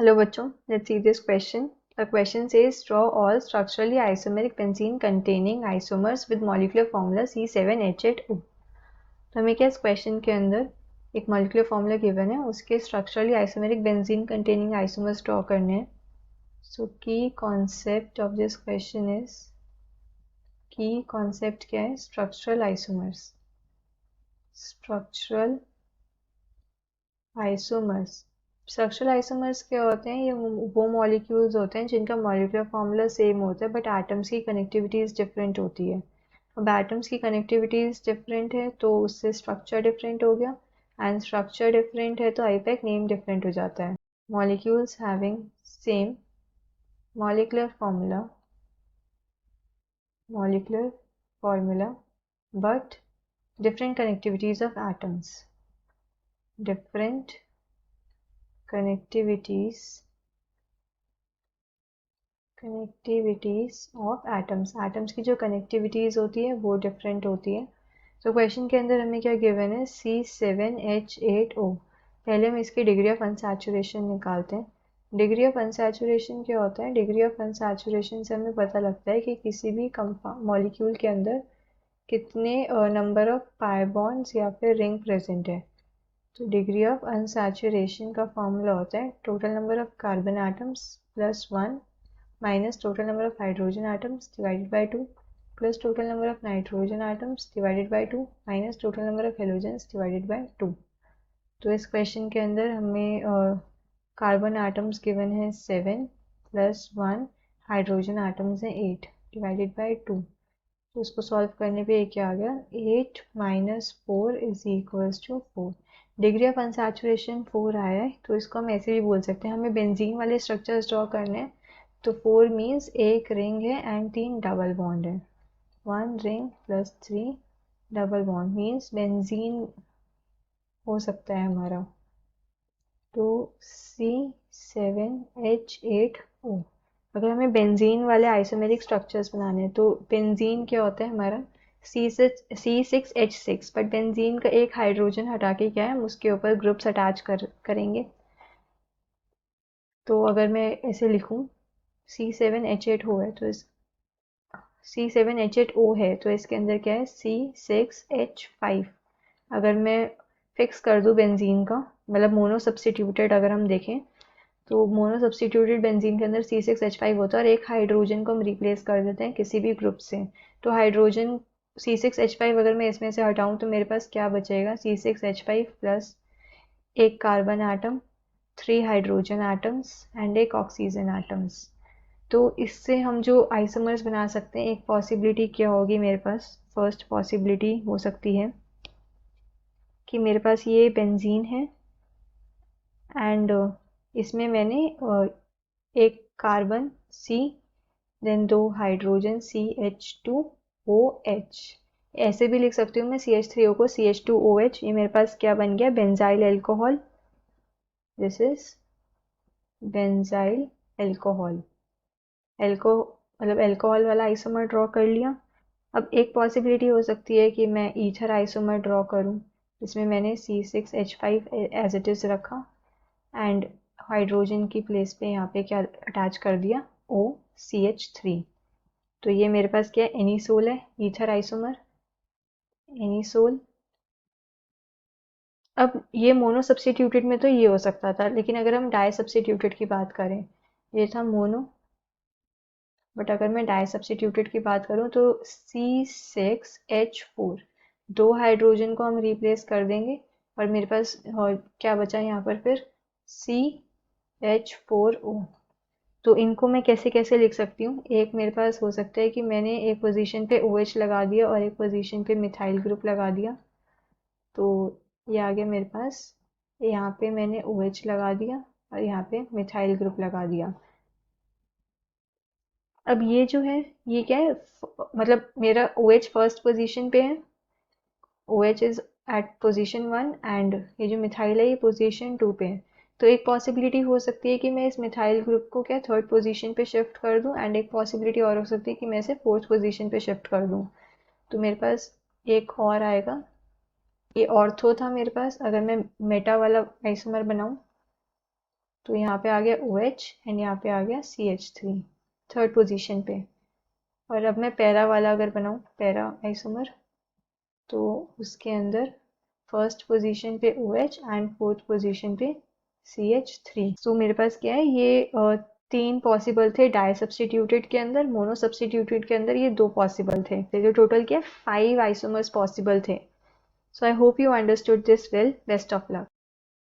Hello बच्चों, let's see this question. The question says draw all structurally isomeric benzene containing isomers with molecular formula C7H8O. तो हमें क्या इस question के अंदर एक मॉलिक्यूलर फॉर्मूला गिवन है, उसके structurally isomeric benzene containing isomers draw करने हैं. सो की concept of this question is, की कॉन्सेप्ट क्या है? Structural isomers. Structural isomers. Structural isomers क्या होते हैं? ये वो मॉलिक्यूल्स होते हैं जिनका मॉलिक्यूलर फॉर्मूला सेम होता है बट एटम्स की कनेक्टिविटीज डिफरेंट होती है. अब एटम्स की कनेक्टिविटीज डिफरेंट है तो उससे स्ट्रक्चर डिफरेंट हो गया, एंड स्ट्रक्चर डिफरेंट है तो आईपैक नेम डिफरेंट हो जाता है. Molecules having same molecular formula but different connectivities of atoms. Different connectivities of atoms. Atoms की जो कनेक्टिविटीज होती है वो डिफरेंट होती है. तो क्वेश्चन के अंदर हमें क्या गिवन है? C7H8O. पहले हम इसकी डिग्री ऑफ अनसैचुरेशन निकालते हैं. डिग्री ऑफ अनसैचुरेशन क्या होता है? डिग्री ऑफ अनसैचुरेशन से हमें पता लगता है कि किसी भी मॉलिक्यूल के अंदर कितने नंबर ऑफ पाई बॉन्ड्स या फिर रिंग प्रेजेंट है. तो डिग्री ऑफ अनसैचुरेशन का फॉर्मूला होता है total number of carbon atoms plus 1 minus total number of hydrogen atoms divided by 2 plus total number of nitrogen atoms divided by 2 minus total number of halogens divided by 2. तो इस question के अंदर हमें carbon atoms given है 7 plus 1, hydrogen atoms हैं 8 divided by 2. तो उसको solve करने पे क्या आ गया? 8 minus 4 is equals to 4. Degree of unsaturation 4 आया है तो इसको हम ऐसे भी बोल सकते हैं. हमें बेंजीन वाले स्ट्रक्चर्स ड्रॉ करने हैं तो 4 मीन्स एक रिंग है एंड 3 डबल बॉन्ड है. 1 ring plus 3 double bond means benzene हो सकता है हमारा. तो C7H8O. अगर हमें बेंजीन वाले आइसोमेरिक स्ट्रक्चर्स बनाने हैं तो बेंजीन क्या होता है हमारा? C6H6. बट बेंजीन का एक हाइड्रोजन हटा के क्या है, हम उसके ऊपर ग्रुप्स अटैच करेंगे. तो अगर मैं ऐसे लिखूं C7H8O है तो इस C7H8O है तो इसके अंदर क्या है? C6H5. अगर मैं फिक्स कर दूं बेंजीन का, मतलब मोनो सब्सटीट्यूटेड अगर हम देखें तो मोनो सब्सटीट्यूटेड बेंजीन के अंदर C6H5 होता है और एक हाइड्रोजन को हम रिप्लेस कर देते हैं किसी भी ग्रुप से. तो हाइड्रोजन C6H5 अगर मैं इसमें से हटाऊं तो मेरे पास क्या बचेगा? C6H5 प्लस एक carbon atom, 3 hydrogen atoms and एक ऑक्सीजन एटम्स. तो इससे हम जो आइसोमर्स बना सकते हैं, एक पॉसिबिलिटी क्या होगी मेरे पास? फर्स्ट पॉसिबिलिटी हो सकती है कि मेरे पास ये बेंजीन है एंड इसमें मैंने एक carbon C, then 2 hydrogen CH2OH. ऐसे भी लिख सकती हूँ मैं CH3O को CH2OH. ये मेरे पास क्या बन गया? Benzyl alcohol. This is benzyl alcohol. मतलब एल्कोहल वाला आइसोमर ड्रॉ कर लिया. अब एक पॉसिबिलिटी हो सकती है कि मैं ईथर आइसोमर ड्रॉ करूं जिसमें मैंने C6H5 एज इट इज़ रखा एंड हाइड्रोजन की प्लेस पे यहाँ पे क्या अटैच कर दिया? OCH3. तो ये मेरे पास क्या है? एनीसोल है, ईथर आइसोमर एनीसोल. अब ये मोनो सब्सटीट्यूटेड में तो ये हो सकता था, लेकिन अगर हम डाई सब्सटीट्यूटेड की बात करें, ये था मोनो, बट अगर मैं डाई सब्सटीट्यूटेड की बात करूं तो C6H4, 2 हाइड्रोजन को हम रिप्लेस कर देंगे और मेरे पास और क्या बचा यहाँ पर फिर? CH4O. तो इनको मैं कैसे कैसे लिख सकती हूँ? एक मेरे पास हो सकता है कि मैंने एक पोजीशन पे OH लगा दिया और एक पोजीशन पे मिथाइल ग्रुप लगा दिया. तो ये आ गया मेरे पास. यहाँ पे मैंने OH लगा दिया और यहाँ पे मिथाइल ग्रुप लगा दिया. अब ये जो है ये क्या है? मतलब मेरा OH फर्स्ट पोजीशन पे है, OH is at position 1 and ये जो मिथाइल है ये पोजीशन 2 पे है. तो एक पॉसिबिलिटी हो सकती है कि मैं इस मिथाइल ग्रुप को क्या थर्ड पोजीशन पे शिफ्ट कर दूं, एंड एक पॉसिबिलिटी और हो सकती है कि मैं इसे फोर्थ पोजीशन पे शिफ्ट कर दूं. तो मेरे पास एक और आएगा. ये ऑर्थो था मेरे पास. अगर मैं मेटा वाला आइसोमर बनाऊं तो यहाँ पे आ गया OH एंड यहाँ पे आ गया CH3 थर्ड पोजीशन पे। और अब मैं पैरा वाला अगर बनाऊँ, पैरा आइसोमर, तो उसके अंदर फर्स्ट पोजीशन पे OH एंड फोर्थ पोजीशन पे CH3। तो मेरे पास क्या है, ये 3 पॉसिबल थे डाई सब्सटीट्यूटेड के अंदर, मोनो सब्सटीट्यूटेड के अंदर ये 2 पॉसिबल थे, तो टोटल क्या 5 आइसोमर्स पॉसिबल थे। So I hope you understood this well. Best of luck.